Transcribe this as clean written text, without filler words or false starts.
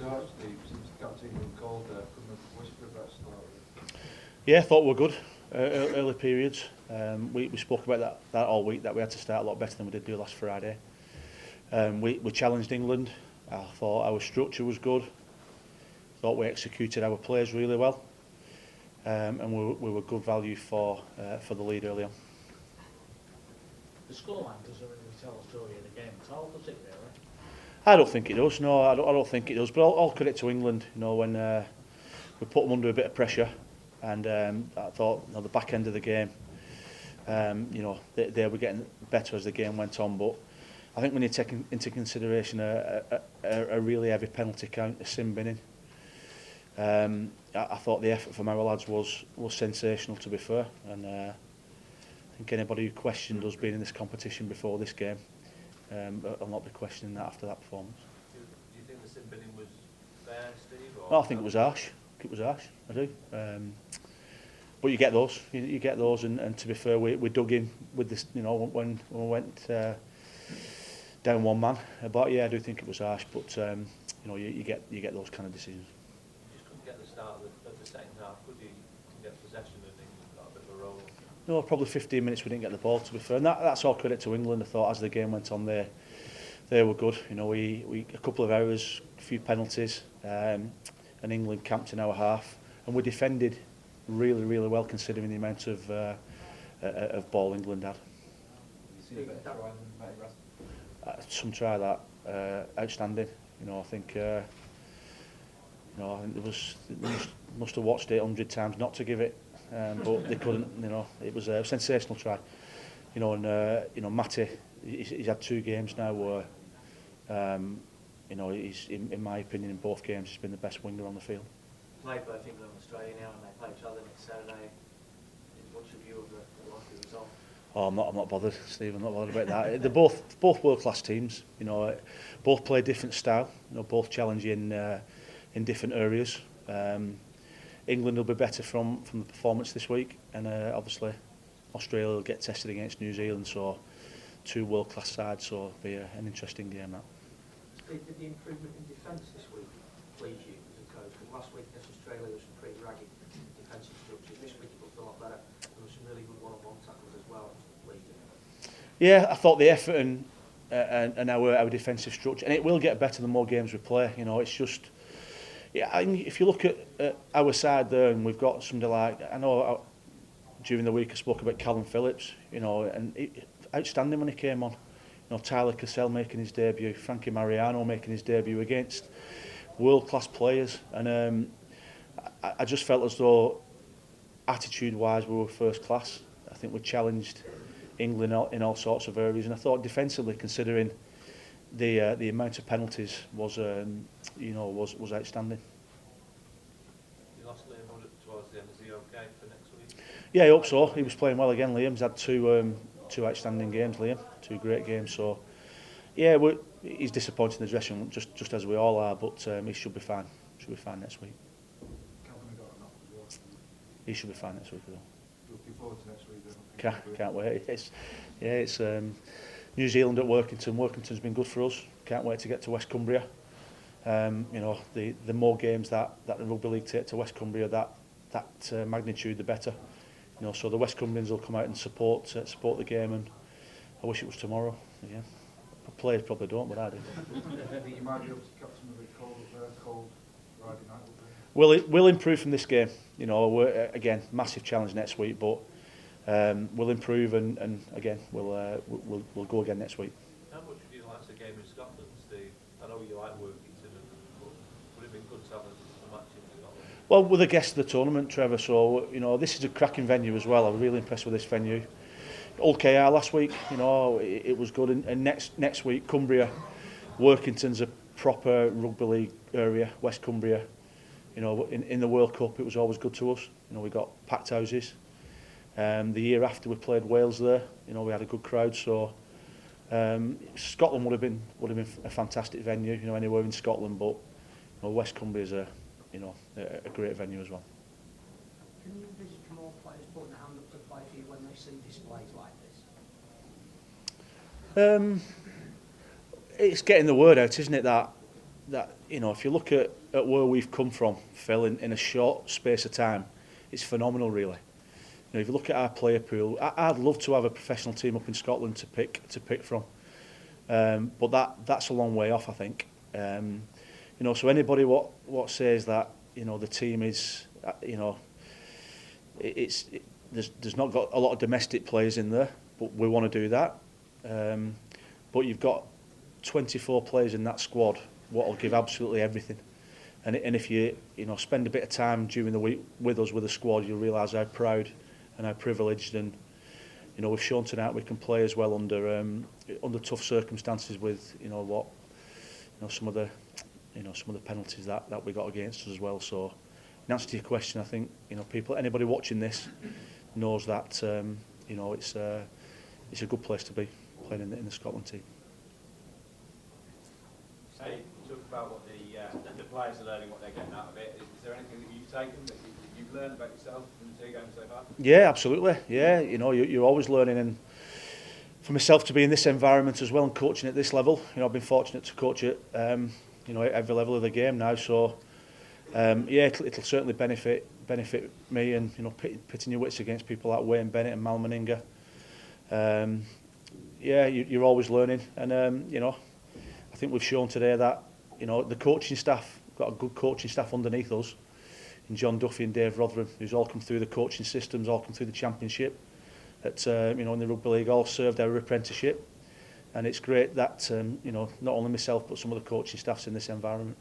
Arch, Steve, since the captain got called there, couldn't have whispered a better start. Yeah, I thought we were good. Early periods. We spoke about that all week, that we had to start a lot better than we did do last Friday. We challenged England. I thought our structure was good. Thought we executed our players really well. And we were good value for the lead early on. The scoreline doesn't really tell a story of the game at all, does it really? I don't think it does. No, I don't think it does. But all credit to England. You know, when we put them under a bit of pressure, and I thought, you know, the back end of the game, you know, they were getting better as the game went on. But I think when you take into consideration a really heavy penalty count, a sin binning, I thought the effort from our lads was sensational, to be fair. And I think anybody who questioned us being in this competition before this game, I'll not be questioning that after that performance. Do you think the sin binning was fair, Steve? Or No, I think it was harsh. I do. But you get those. You get those, and to be fair, we dug in with this. You know, when we went down one man. But yeah, I do think it was harsh. But you know, you get those kind of decisions. You just couldn't get the start of the second half, could you? Get possession and England got a bit of a roll. No, probably 15 minutes we didn't get the ball, to be fair. And that's all credit to England. I thought as the game went on, they were good. You know, we a couple of errors, a few penalties, and England camped in our half, and we defended really, really well considering the amount of ball England had. You see a better try than Matty Rasmussen? Some try that outstanding. You know, I think you know, I think they must have watched it 100 times not to give it. But they couldn't. You know, it was a sensational try. You know, and you know, Matty, he's had 2 games now where, you know, he's in my opinion in both games he's been the best winger on the field. Play both England and Australia now, and they play each other next Saturday. What's your view of the likely result? Oh, I'm not bothered, Steve. I'm not bothered about that. They're both world-class teams. You know, both play different style. You know, both challenge in different areas. England will be better from the performance this week, and obviously Australia will get tested against New Zealand. So 2 world-class sides. So it'll be an interesting game. That. Steve, did the improvement in defence this week please you as a coach? Because last week against Australia there was some pretty ragged defensive structures. This week it looked a lot better. There were some really good one-on-one tackles as well. Yeah, I thought the effort and our defensive structure, and it will get better the more games we play. You know, it's just, yeah. I mean, if you look at our side there, and we've got somebody like, I know during the week I spoke about Callum Phillips. You know, and outstanding when he came on. You know, Tyler Cassell making his debut, Frankie Mariano making his debut against world-class players, and I just felt as though attitude-wise we were first class. I think we challenged England in all sorts of areas, and I thought defensively, considering the amount of penalties, was you know, was outstanding. You lost Liam Hood towards the end. Is he okay for next week? Yeah, I hope so. He was playing well again. Liam's had 2 outstanding games. Liam, 2 great games. So yeah, he's disappointed in the dressing room, just as we all are. But he should be fine. Should be fine next week. Calvin got enough as well. He should be fine next week as well. Looking forward to next week. Can't wait. It's New Zealand at Workington. Workington's been good for us. Can't wait to get to West Cumbria. You know, the more games that the Rugby League take to West Cumbria, that magnitude, the better. You know, so the West Cumbrians will come out and support the game, and I wish it was tomorrow. Yeah, players probably don't, but I do. I think you might be able to cut some of the cold Friday night. We'll improve from this game. You know, we're, again, massive challenge next week, but we'll improve, and again, we'll go again next week. How much would you like the game in Scotland, Steve? I know you like Workington, but would it have been good to have a match in Scotland? Well, we're the guest of the tournament, Trevor, so you know, this is a cracking venue as well. I'm really impressed with this venue. Old KR last week, you know, it was good, and next week, Cumbria, Workington's a proper rugby league area, West Cumbria. You know, in the World Cup, it was always good to us. You know, we got packed houses. The year after we played Wales there, you know, we had a good crowd. So Scotland would have been a fantastic venue. You know, anywhere in Scotland, but you know, West Cumbria is a great venue as well. Can you envisage more players putting a hand up to play for you when they see displays like this? It's getting the word out, isn't it? That you know, if you look at at where we've come from, Phil, in a short space of time, it's phenomenal, really. You know, if you look at our player pool, I'd love to have a professional team up in Scotland to pick from, but that's a long way off, I think. You know, so anybody what says that, you know, the team is, you know, there's not got a lot of domestic players in there, but we want to do that. But you've got 24 players in that squad what will give absolutely everything. And if you spend a bit of time during the week with us with the squad, you'll realise how proud and how privileged, and you know, we've shown tonight we can play as well under tough circumstances with some of the penalties that we got against us as well. So in answer to your question, I think anybody watching this knows that it's a good place to be playing in the Scotland team. Hey, talk about what the players are learning, what they're getting out of it. Is there anything that you've taken that you've learned about yourself from the two games so far? Yeah, absolutely. Yeah, you're always learning, and for myself to be in this environment as well and coaching at this level, I've been fortunate to coach at every level of the game now. So it'll certainly benefit me, and pitting your wits against people like Wayne Bennett and Mal Meninga. You're always learning, and I think we've shown today that the coaching staff, got a good coaching staff underneath us, in John Duffy and Dave Rotherham, who's all come through the coaching systems, all come through the championship, in the rugby league, all served our apprenticeship, and it's great that not only myself but some of the coaching staffs in this environment.